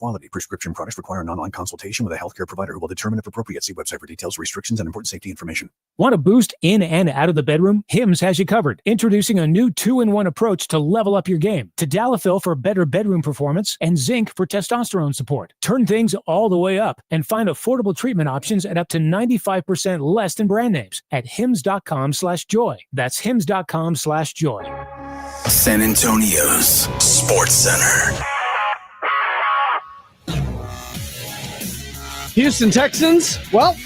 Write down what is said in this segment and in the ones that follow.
Quality prescription products require an online consultation with a healthcare provider who will determine if appropriate. See website for details, restrictions, and important safety information. Want to boost in and out of the bedroom? Hims has you covered. Introducing a new 2-in-1 approach to level up your game. Tadalafil for better bedroom performance and zinc for testosterone support. Turn things all the way up and find affordable treatment options at up to 95% less than brand names at hims.com/joy. That's hims.com/joy. San Antonio's Sports Center. Houston Texans, well,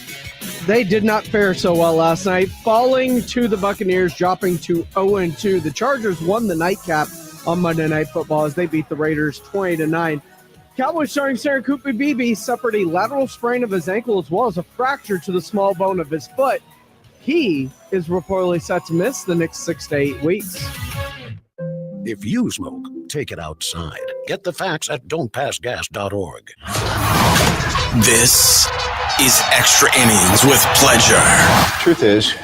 they did not fare so well last night, falling to the Buccaneers, dropping to 0-2. The Chargers won the nightcap on Monday Night Football as they beat the Raiders 20-9. Cowboys starting center Cooper Beebe suffered a lateral sprain of his ankle as well as a fracture to the small bone of his foot. He is reportedly set to miss the next 6 to 8 weeks. If you smoke, take it outside. Get the facts at don'tpassgas.org. This is Extra Innings with Pleasure. Truth is,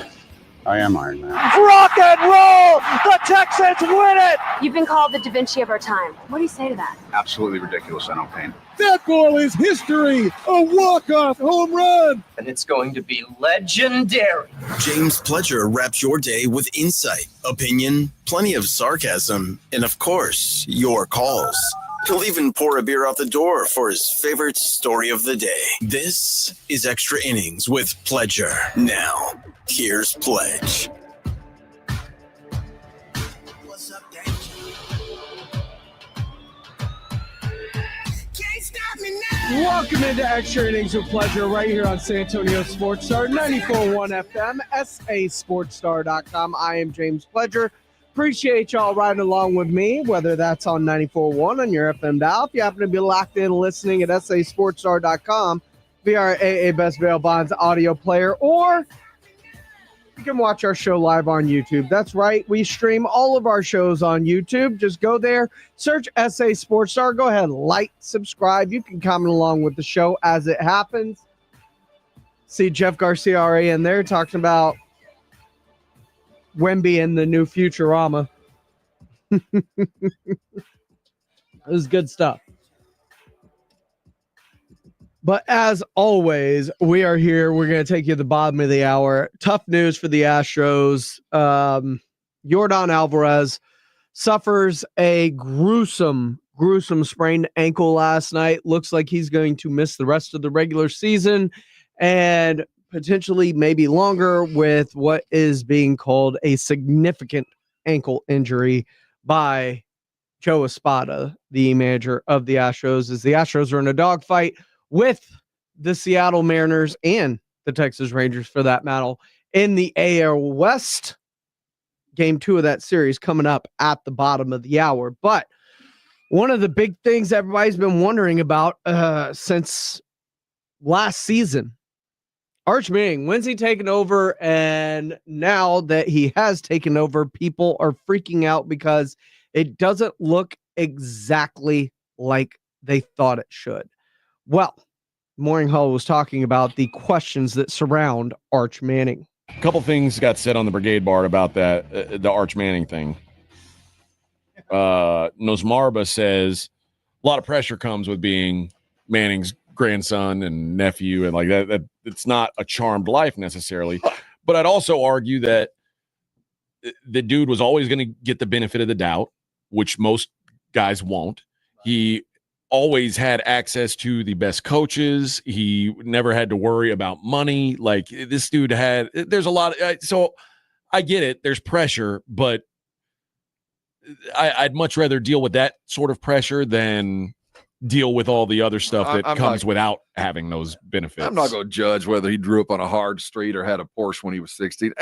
I am Iron Man. Rock and roll! The Texans win it! You've been called the Da Vinci of our time. What do you say to that? Absolutely ridiculous. I don't paint. That goal is history! A walk-off home run! And it's going to be legendary. James Pledger wraps your day with insight, opinion, plenty of sarcasm, and of course, your calls. He'll even pour a beer out the door for his favorite story of the day. This is Extra Innings with Pledger. Now, here's Pledge. What's up, Danger? Can't stop me now. Welcome into Extra Innings with Pleasure right here on San Antonio Sports Star, 94.1 FM, sasportstar.com. I am James Pledger. Appreciate y'all riding along with me, whether that's on 94.1 on your FM dial. If you happen to be locked in listening at sasportstar.com via our AA Best Bail Bonds audio player, or you can watch our show live on YouTube. That's right. We stream all of our shows on YouTube. Just go there, search SA Sports Star. Go ahead, like, subscribe. You can comment along with the show as it happens. See Jeff Garcia already in there talking about Wemby in the new Futurama. It was good stuff. But as always, we are here. We're going to take you to the bottom of the hour. Tough news for the Astros. Yordan Alvarez suffers a gruesome sprained ankle last night. Looks like he's going to miss the rest of the regular season and potentially maybe longer with what is being called a significant ankle injury by Joe Espada, the manager of the Astros, as the Astros are in a dogfight with the Seattle Mariners and the Texas Rangers for that matter in the AL West. Game 2 of that series coming up at the bottom of the hour. But one of the big things everybody's been wondering about since last season, Arch Manning, when's he taking over? And now that he has taken over, people are freaking out because it doesn't look exactly like they thought it should. Well, Morning Hull was talking about the questions that surround Arch Manning. A couple things got said on the Brigade Bar about that, the Arch Manning thing. Nosmarba says a lot of pressure comes with being Manning's grandson and nephew, and like that it's not a charmed life necessarily. But I'd also argue that the dude was always going to get the benefit of the doubt, which most guys won't. He always had access to the best coaches. He never had to worry about money. Like this dude there's a lot so I get it, there's pressure, but I'd much rather deal with that sort of pressure than deal with all the other stuff that comes without having those benefits. I'm not going to judge whether he grew up on a hard street or had a Porsche when he was 16.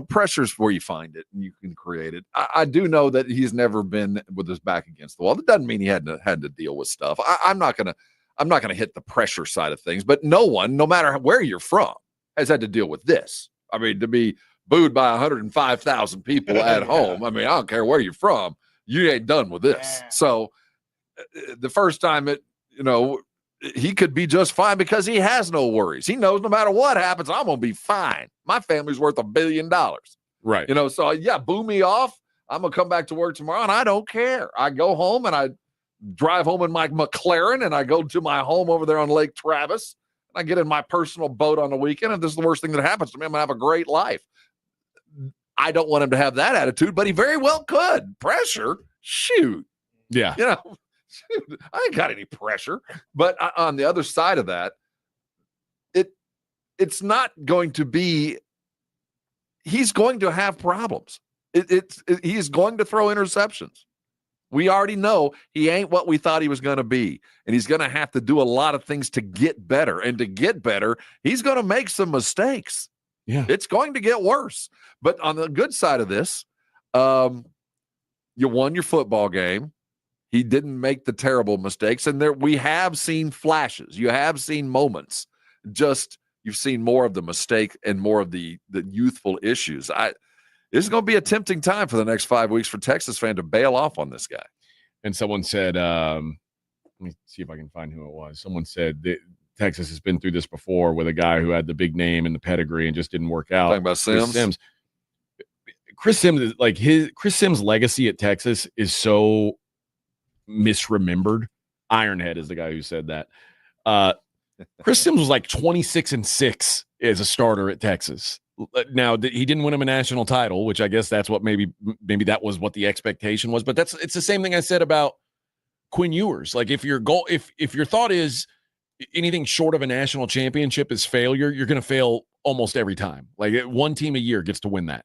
Pressure's where you find it and you can create it. I do know that he's never been with his back against the wall. That doesn't mean he had to deal with stuff. I'm not going to hit the pressure side of things, but no one, no matter where you're from, has had to deal with this. I mean, to be booed by 105,000 people at home. I mean, I don't care where you're from. You ain't done with this. So the first time he could be just fine because he has no worries. He knows no matter what happens, I'm going to be fine. My family's worth $1 billion. Right. So yeah, boo me off. I'm going to come back to work tomorrow and I don't care. I go home and drive home in my McLaren and I go to my home over there on Lake Travis and I get in my personal boat on the weekend. And this is the worst thing that happens to me. I'm going to have a great life. I don't want him to have that attitude, but he very well could. Pressure? Shoot. Yeah. You know, shoot, I ain't got any pressure. But on the other side of that, it's not going to be, he's going to have problems. He's going to throw interceptions. We already know he ain't what we thought he was going to be. And he's going to have to do a lot of things to get better. And to get better, he's going to make some mistakes. Yeah. It's going to get worse. But on the good side of this, you won your football game. He didn't make the terrible mistakes. And we have seen flashes. You have seen moments. Just you've seen more of the mistake and more of the youthful issues. This is going to be a tempting time for the next 5 weeks for Texas fan to bail off on this guy. And someone said, let me see if I can find who it was. Someone said that Texas has been through this before with a guy who had the big name and the pedigree and just didn't work out. Talking about Sims. Chris Sims is like Chris Sims' legacy at Texas is so misremembered. Ironhead is the guy who said that. Chris Sims was like 26-6 as a starter at Texas. Now he didn't win him a national title, which I guess that's what maybe that was what the expectation was. But it's the same thing I said about Quinn Ewers. Like if your goal, if your thought is anything short of a national championship is failure, you're going to fail almost every time. Like one team a year gets to win that.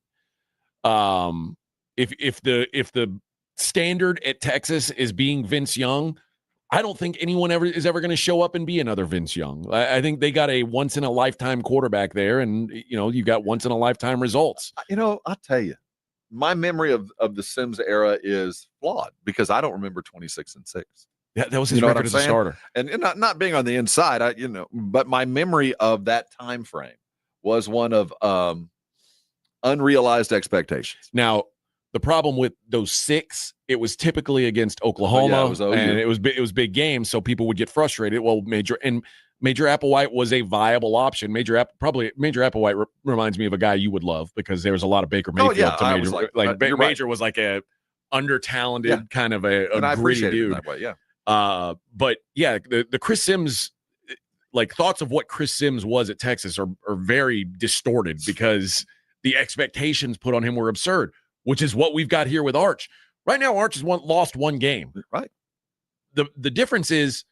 If the standard at Texas is being Vince Young, I don't think anyone is ever going to show up and be another Vince Young. I think they got a once in a lifetime quarterback there, and you got once in a lifetime results. I'll tell you, my memory of the Sims era is flawed because I don't remember 26-6. That was his record as a starter, and not being on the inside, but my memory of that time frame was one of unrealized expectations. Now, the problem with those 6, it was typically against Oklahoma, and it was big games, so people would get frustrated. Well, Major Applewhite was a viable option. Major Applewhite reminds me of a guy you would love because there was a lot of Baker Mayfield to Major. Major was like a under-talented kind of a gritty dude. That way, yeah. But yeah, the Chris Sims, like thoughts of what Chris Sims was at Texas are very distorted because the expectations put on him were absurd, which is what we've got here with Arch. Right now, Arch has lost one game. Right. The difference is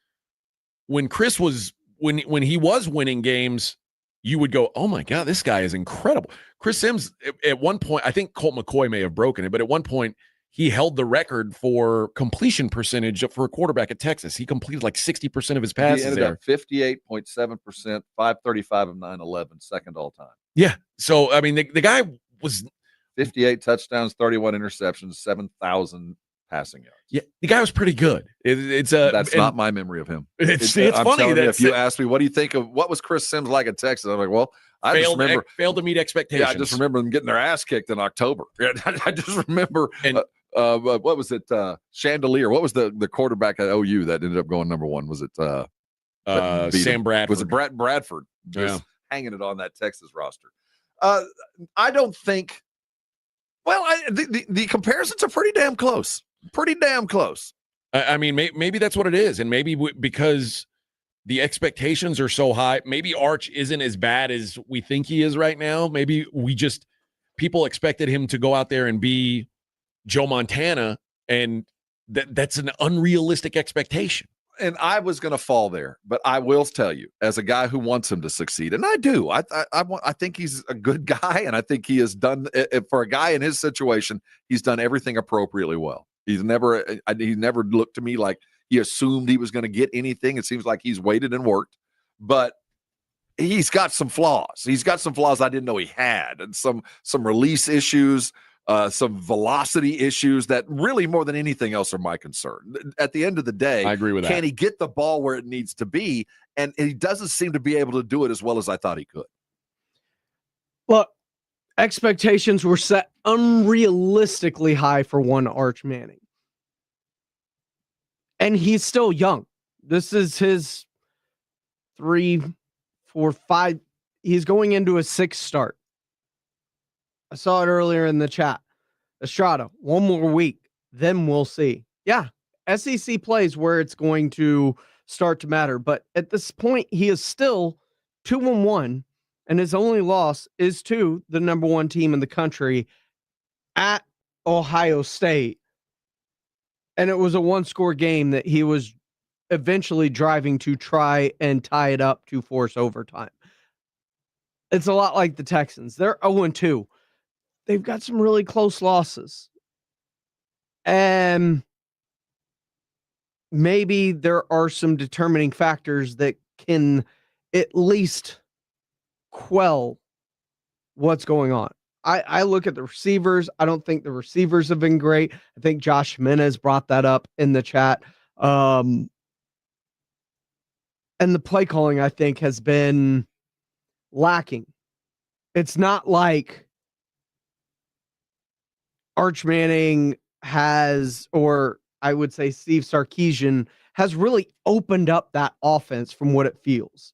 when Chris was when he was winning games, you would go, "Oh my God, this guy is incredible." Chris Sims at one point, I think Colt McCoy may have broken it, but at one point he held the record for completion percentage for a quarterback at Texas. He completed like 60% of his passes. He ended up 58.7%, 535 of 911, second all time. Yeah. So I mean, the guy was 58 touchdowns, 31 interceptions, 7,000 passing yards. Yeah, the guy was pretty good. That's not my memory of him. It's funny that if you ask me, what do you think of what was Chris Sims like at Texas? I'm like, well, I just remember failed to meet expectations. Yeah, I just remember them getting their ass kicked in October. I just remember. What was it? Chandelier. What was the quarterback at OU that ended up going number 1? Was it Sam Bradford? Was it Bradford? Just hanging it on that Texas roster. I don't think. Well, the comparisons are pretty damn close. Pretty damn close. I mean, maybe that's what it is, and maybe because the expectations are so high, maybe Arch isn't as bad as we think he is right now. Maybe people expected him to go out there and be Joe Montana, and that's an unrealistic expectation. And I was going to fall there, but I will tell you, as a guy who wants him to succeed, and I do, I think he's a good guy, and I think he has done, for a guy in his situation, he's done everything appropriately well. He never looked to me like he assumed he was going to get anything. It seems like he's waited and worked, but he's got some flaws. He's got some flaws I didn't know he had, and some release issues. Some velocity issues that really more than anything else are my concern. At the end of the day, I agree with that. Can he get the ball where it needs to be? And he doesn't seem to be able to do it as well as I thought he could. Look, expectations were set unrealistically high for one Arch Manning. And he's still young. This is his 3, 4, 5. He's going into a 6th start. I saw it earlier in the chat. Estrada, one more week, then we'll see. Yeah, SEC plays where it's going to start to matter. But at this point, he is still 2-1, and his only loss is to the number one team in the country at Ohio State. And it was a one-score game that he was eventually driving to try and tie it up to force overtime. It's a lot like the Texans. They're 0-2. They've got some really close losses. And maybe there are some determining factors that can at least quell what's going on. I look at the receivers. I don't think the receivers have been great. I think Josh Jimenez brought that up in the chat. And the play calling, I think, has been lacking. It's not like Arch Manning has, or I would say Steve Sarkisian has really opened up that offense from what it feels.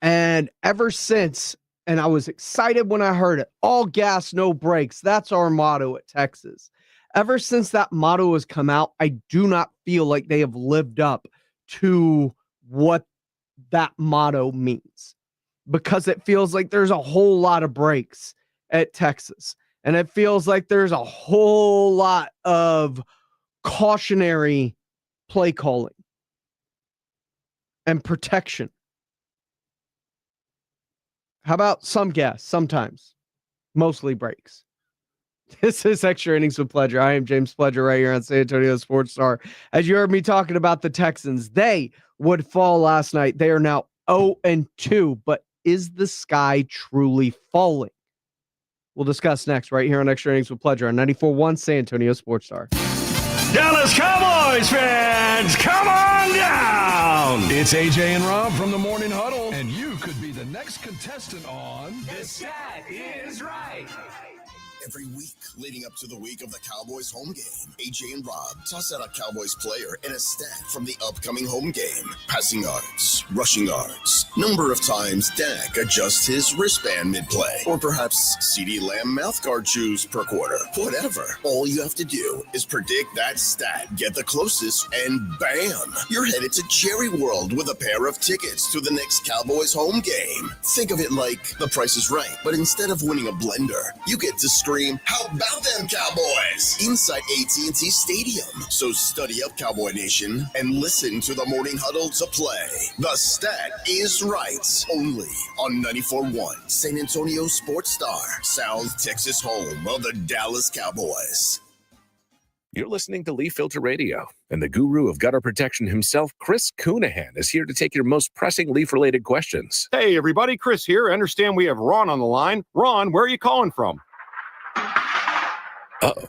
And ever since, and I was excited when I heard it, all gas, no brakes. That's our motto at Texas. Ever since that motto has come out, I do not feel like they have lived up to what that motto means, because it feels like there's a whole lot of brakes at Texas. And it feels like there's a whole lot of cautionary play calling and protection. How about some gas? Sometimes. Mostly brakes. This is Extra Innings with Pledger. I am James Pledger right here on San Antonio Sports Star. As you heard me talking about the Texans, they would fall last night. They are now 0-2, but is the sky truly falling? We'll discuss next right here on Extra Innings with Pledger on 94.1 San Antonio Sports Star. Dallas Cowboys fans, come on down! It's AJ and Rob from the Morning Huddle, and you could be the next contestant on The Stat Is Right. Every week leading up to the week of the Cowboys home game, AJ and Rob toss out a Cowboys player and a stat from the upcoming home game. Passing yards, rushing yards, number of times Dak adjusts his wristband mid-play, or perhaps CeeDee Lamb mouthguard chews per quarter. Whatever. All you have to do is predict that stat, get the closest, and bam! You're headed to Jerry World with a pair of tickets to the next Cowboys home game. Think of it like The Price is Right, but instead of winning a blender, you get to scream, "How about them Cowboys?" inside AT&T Stadium. So study up, Cowboy Nation, and listen to the Morning Huddle to play. The Stat Is Right, only on 94.1 San Antonio Sports Star, South Texas home of the Dallas Cowboys. You're listening to Leaf Filter Radio, and the guru of gutter protection himself, Chris Coonahan, is here to take your most pressing leaf-related questions. Hey, everybody, Chris here. I understand we have Ron on the line. Ron, where are you calling from? Uh-oh.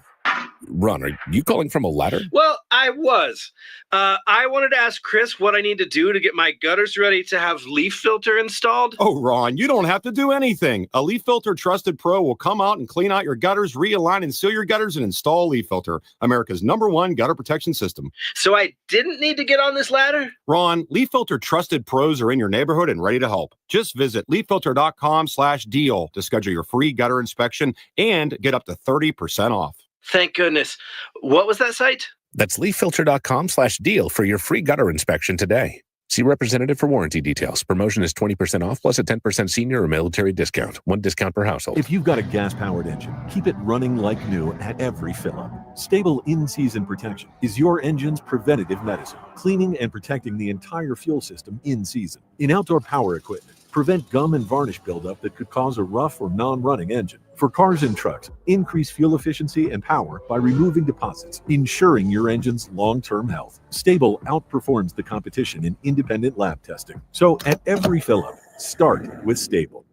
Ron, are you calling from a ladder? Well, I was. I wanted to ask Chris what I need to do to get my gutters ready to have leaf filter installed. Oh, Ron, you don't have to do anything. A Leaf Filter Trusted Pro will come out and clean out your gutters, realign and seal your gutters, and install Leaf Filter, America's #1 gutter protection system. So I didn't need to get on this ladder? Ron, Leaf Filter Trusted Pros are in your neighborhood and ready to help. Just visit leaffilter.com/deal to schedule your free gutter inspection and get up to 30% off. Thank goodness. What was that site? That's leaffilter.com/deal for your free gutter inspection today. See representative for warranty details. Promotion is 20% off plus a 10% senior or military discount. One discount per household. If you've got a gas-powered engine, keep it running like new at every fill-up. Stable in-season protection is your engine's preventative medicine, cleaning and protecting the entire fuel system in season. In outdoor power equipment, prevent gum and varnish buildup that could cause a rough or non-running engine. For cars and trucks, increase fuel efficiency and power by removing deposits, ensuring your engine's long-term health. Stable outperforms the competition in independent lab testing. So at every fill-up, start with Stable.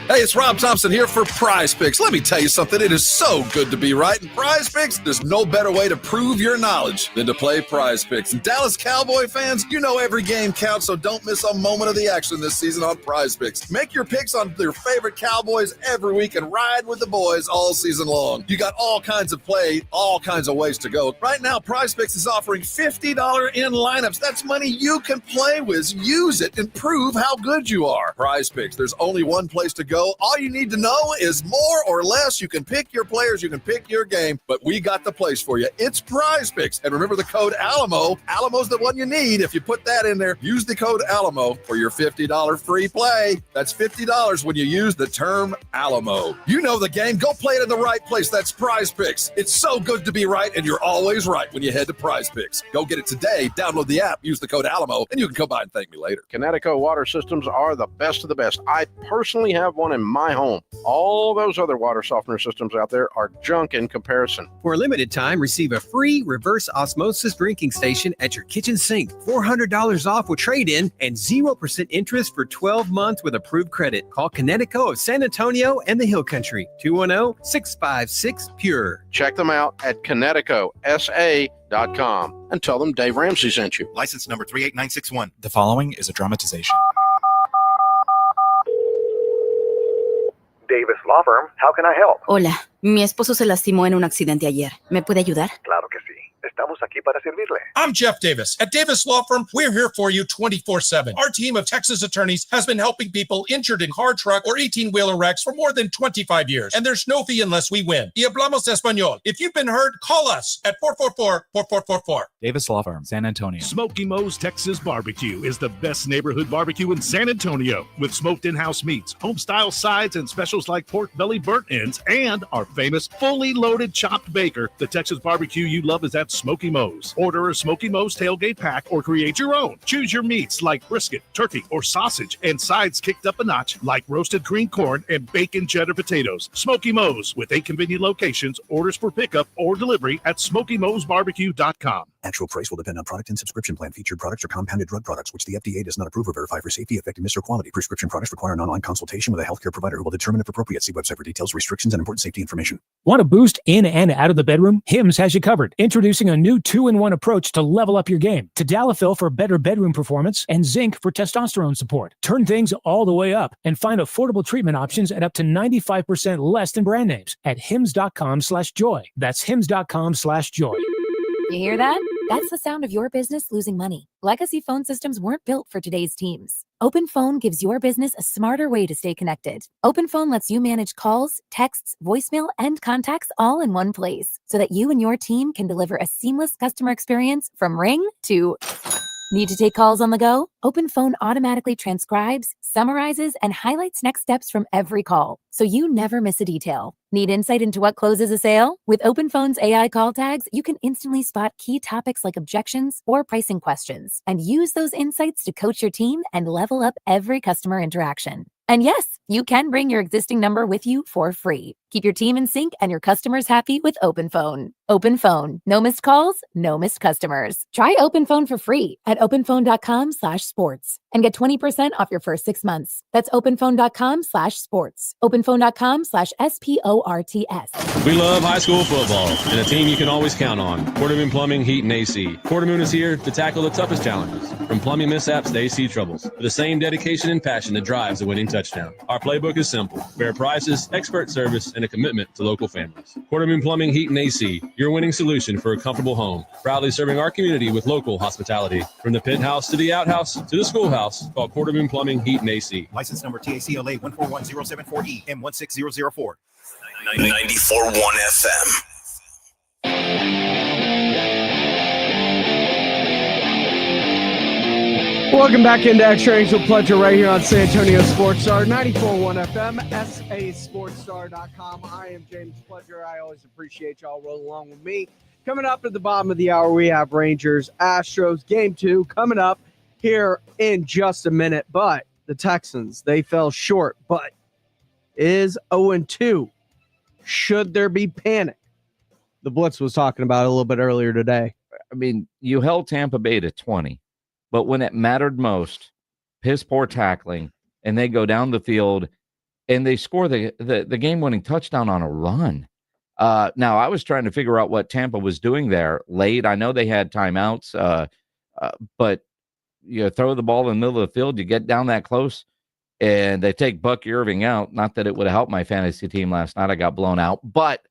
Hey, it's Rob Thompson here for Prize Picks. Let me tell you something. It is so good to be right. In Prize Picks, there's no better way to prove your knowledge than to play Prize Picks. And Dallas Cowboy fans, you know every game counts, so don't miss a moment of the action this season on Prize Picks. Make your picks on your favorite Cowboys every week and ride with the boys all season long. You got all kinds of play, all kinds of ways to go. Right now, Prize Picks is offering $50 in lineups. That's money you can play with. Use it and prove how good you are. Prize Picks, there's only one place to go Kinetico, all you need to know is more or less. You can pick your players, you can pick your game, but we got the place for you. It's Prize Picks. And remember the code Alamo. Alamo's the one you need. If you put that in there, use the code Alamo for your $50 free play. That's $50 when you use the term Alamo. You know the game. Go play it in the right place. That's Prize Picks. It's so good to be right, and you're always right when you head to Prize Picks. Go get it today. Download the app. Use the code Alamo, and you can come by and thank me later. Kinetico water systems are the best of the best. I personally have one in my home. All those other water softener systems out there are junk in comparison. For a limited time, receive a free reverse osmosis drinking station at your kitchen sink. $400 off with trade-in and 0% interest for 12 months with approved credit. Call Kinetico of San Antonio and the Hill Country. 210-656-PURE. Check them out at KineticoSA.com and tell them Dave Ramsey sent you. License number 38961. The following is a dramatization. Davis Law Firm, how can I help? Hola, mi esposo se lastimó en un accidente ayer. ¿Me puede ayudar? Claro que sí. Estamos aquí para servirle. I'm Jeff Davis. At Davis Law Firm, we're here for you 24/7. Our team of Texas attorneys has been helping people injured in car, truck, or 18-wheeler wrecks for more than 25 years. And there's no fee unless we win. Y hablamos español. If you've been hurt, call us at 444-4444. Davis Law Firm, San Antonio. Smoky Mo's Texas Barbecue is the best neighborhood barbecue in San Antonio, with smoked in-house meats, home-style sides, and specials like pork belly burnt ends, and our famous fully loaded chopped baker. The Texas barbecue you love is at Smoky Mo's. Order a Smoky Mo's tailgate pack or create your own. Choose your meats like brisket, turkey, or sausage, and sides kicked up a notch like roasted green corn and bacon cheddar potatoes. Smoky Mo's, with 8 convenient locations. Orders for pickup or delivery at SmokyMo'sBarbecue.com. Actual price will depend on product and subscription plan. Featured products are compounded drug products, which the FDA does not approve or verify for safety, effectiveness, or quality. Prescription products require an online consultation with a healthcare provider who will determine if appropriate. See website for details, restrictions, and important safety information. Want to boost in and out of the bedroom? Hims has you covered. Introducing a new 2-in-1 approach to level up your game. Tadalafil for better bedroom performance and zinc for testosterone support. Turn things all the way up and find affordable treatment options at up to 95% less than brand names at hims.com/joy. That's hims.com/joy. You hear that? That's the sound of your business losing money. Legacy phone systems weren't built for today's teams. OpenPhone gives your business a smarter way to stay connected. OpenPhone lets you manage calls, texts, voicemail, and contacts all in one place so that you and your team can deliver a seamless customer experience from ring to... Need to take calls on the go? OpenPhone automatically transcribes, summarizes, and highlights next steps from every call, so you never miss a detail. Need insight into what closes a sale? With OpenPhone's AI call tags, you can instantly spot key topics like objections or pricing questions, and use those insights to coach your team and level up every customer interaction. And yes, you can bring your existing number with you for free. Keep your team in sync and your customers happy with OpenPhone. OpenPhone. No missed calls, no missed customers. Try OpenPhone for free at openphone.com/sports and get 20% off your first 6 months. That's openphone.com/sports. openphone.com/SPORTS. We love high school football and a team you can always count on. Quartermoon Plumbing, Heat, and AC. Quartermoon is here to tackle the toughest challenges, from plumbing mishaps to AC troubles, with the same dedication and passion that drives the winning touchdown. Our playbook is simple: fair prices, expert service, and a commitment to local families. Quartermoon Plumbing, Heat, and AC, your winning solution for a comfortable home. Proudly serving our community with local hospitality. From the penthouse to the outhouse to the schoolhouse, call Quartermoon Plumbing, Heat, and AC. License number TACLA 141074E M16004. 94.1 FM. Welcome back into Extra Innings with Pleasure right here on San Antonio Sports Star, 94.1 FM, sasportstar.com. I am James Pleasure. I always appreciate y'all rolling along with me. Coming up at the bottom of the hour, we have Rangers, Astros, Game 2 coming up here in just a minute. But the Texans, they fell short, but is 0-2. Should there be panic? The Blitz was talking about it a little bit earlier today. I mean, you held Tampa Bay to 20. But when it mattered most, piss poor tackling, and they go down the field and they score the game-winning touchdown on a run. Now, I was trying to figure out what Tampa was doing there late. I know they had timeouts, but you throw the ball in the middle of the field, you get down that close, and they take Buck Irving out. Not that it would have helped my fantasy team last night. I got blown out. But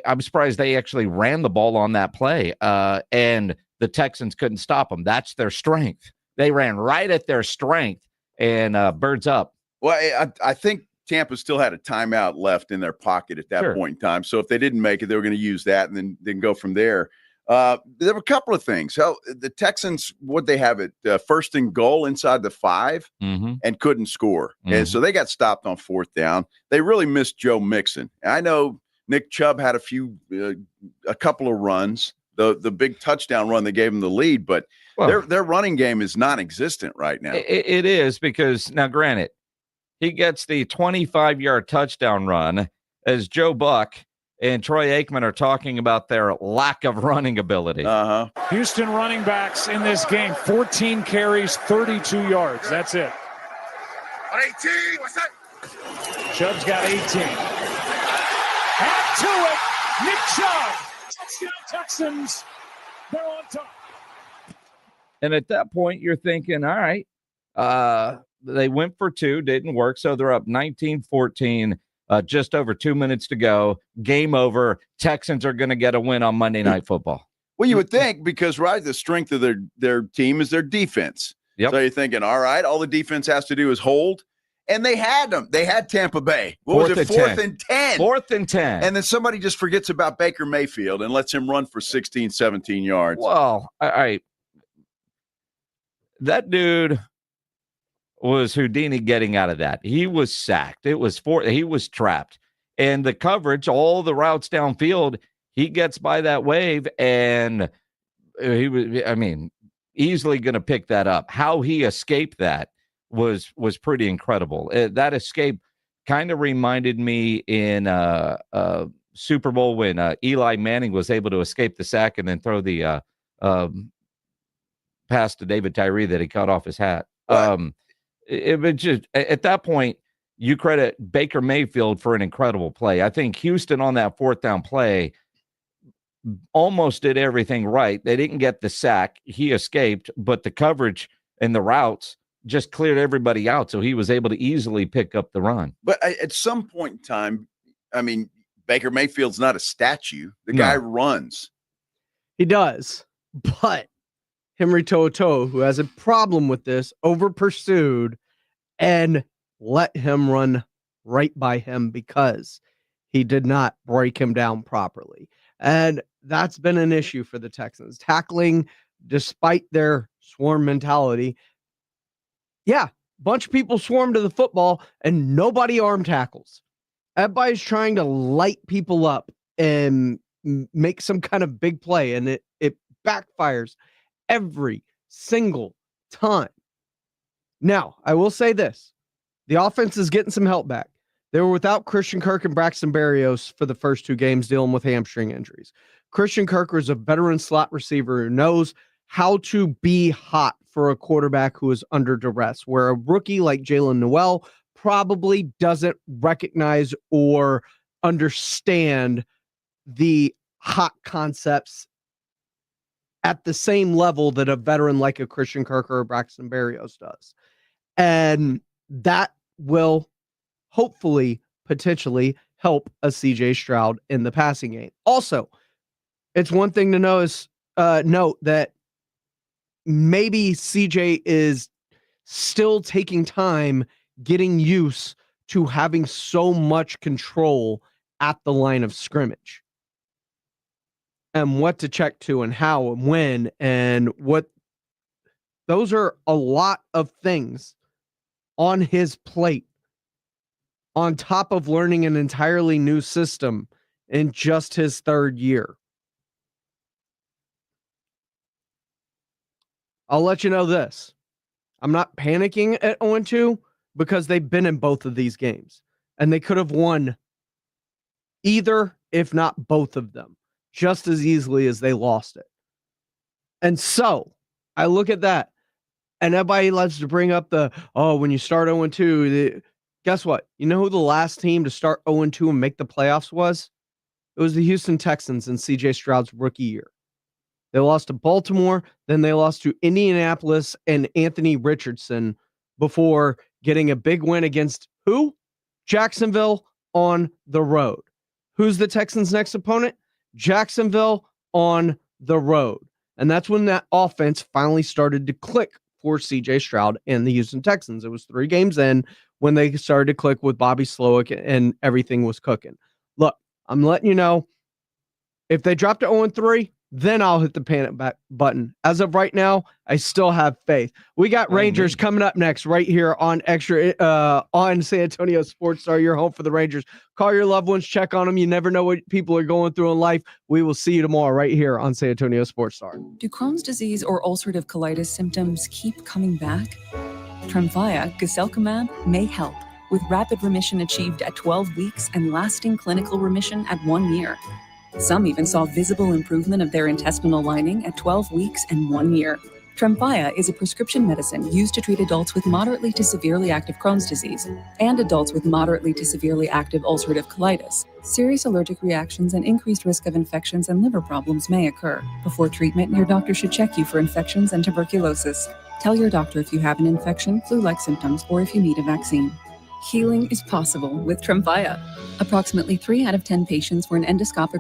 I'm surprised they actually ran the ball on that play, and the Texans couldn't stop them. That's their strength. They ran right at their strength, and birds up. Well, I think Tampa still had a timeout left in their pocket at that point in time. So if they didn't make it, they were going to use that and then go from there. There were a couple of things. The Texans, what they have it, first and goal inside the 5 and couldn't score. And so they got stopped on 4th down. They really missed Joe Mixon. I know Nick Chubb had a couple of runs, the big touchdown run that gave him the lead, but their running game is non-existent right now. It is, because now, granted, he gets the 25-yard touchdown run as Joe Buck and Troy Aikman are talking about their lack of running ability. Houston running backs in this game, 14 carries, 32 yards. That's it. 18, what's that? Chubb's got 18. Add to it, Nick Chubb. Touchdown Texans. They're on top. And at that point, you're thinking, all right, they went for 2, didn't work, so they're up 19-14, just over 2 minutes to go. Game over. Texans are going to get a win on Monday Night Football. Well, you would think, because, right, the strength of their team is their defense. So you're thinking, all right, all the defense has to do is hold. And they had them. They had Tampa Bay. What was it, 4th and 10? 4th and 10. And then somebody just forgets about Baker Mayfield and lets him run for 16, 17 yards. Well, that dude was Houdini getting out of that. He was sacked. He was trapped. And the coverage, all the routes downfield, he gets by that wave, and he was, easily going to pick that up. How he escaped that was pretty incredible. That escape kind of reminded me in Super Bowl when Eli Manning was able to escape the sack and then throw the pass to David Tyree that he cut off his hat. It was just, at that point, you credit Baker Mayfield for an incredible play. I think Houston on that 4th down play almost did everything right. They didn't get the sack. He escaped, but the coverage and the routes just cleared everybody out, so he was able to easily pick up the run. But at some point in time, Baker Mayfield's not a statue. The guy runs. He does, but Henry To'oTo'o, who has a problem with this, over-pursued and let him run right by him because he did not break him down properly. And that's been an issue for the Texans. Tackling, despite their swarm mentality, bunch of people swarm to the football and nobody arm tackles. Everybody's trying to light people up and make some kind of big play, and it backfires every single time. Now, I will say this. The offense is getting some help back. They were without Christian Kirk and Braxton Berrios for the first 2 games dealing with hamstring injuries. Christian Kirk is a veteran slot receiver who knows how to be hot for a quarterback who is under duress, where a rookie like Jalen Noel probably doesn't recognize or understand the hot concepts at the same level that a veteran like a Christian Kirk or a Braxton Berrios does. And that will hopefully, potentially help a CJ Stroud in the passing game. Also, it's one thing to note that maybe CJ is still taking time getting used to having so much control at the line of scrimmage and what to check to and how and when and what. Those are a lot of things on his plate on top of learning an entirely new system in just his 3rd year. I'll let you know this. I'm not panicking at 0-2 because they've been in both of these games and they could have won either, if not both of them, just as easily as they lost it. And so I look at that, and everybody loves to bring up when you start 0-2, guess what? You know who the last team to start 0-2 and make the playoffs was? It was the Houston Texans in CJ Stroud's rookie year. They lost to Baltimore, then they lost to Indianapolis and Anthony Richardson before getting a big win against who? Jacksonville on the road. Who's the Texans' next opponent? Jacksonville on the road. And that's when that offense finally started to click for CJ Stroud and the Houston Texans. It was 3 games in when they started to click with Bobby Slowick and everything was cooking. Look, I'm letting you know, if they drop to 0-3, then I'll hit the panic button. As of right now, I still have faith. We got Rangers coming up next right here on on San Antonio Sports Star, your home for the Rangers. Call your loved ones, check on them. You never know what people are going through in life. We will see you tomorrow right here on San Antonio Sports Star. Do Crohn's disease or ulcerative colitis symptoms keep coming back? Tremfya, guselkumab, may help, with rapid remission achieved at 12 weeks and lasting clinical remission at 1 year. Some even saw visible improvement of their intestinal lining at 12 weeks and 1 year. Tremfya is a prescription medicine used to treat adults with moderately to severely active Crohn's disease and adults with moderately to severely active ulcerative colitis. Serious allergic reactions and increased risk of infections and liver problems may occur. Before treatment, your doctor should check you for infections and tuberculosis. Tell your doctor if you have an infection, flu-like symptoms, or if you need a vaccine. Healing is possible with Tremfya. Approximately 3 out of 10 patients were an endoscopic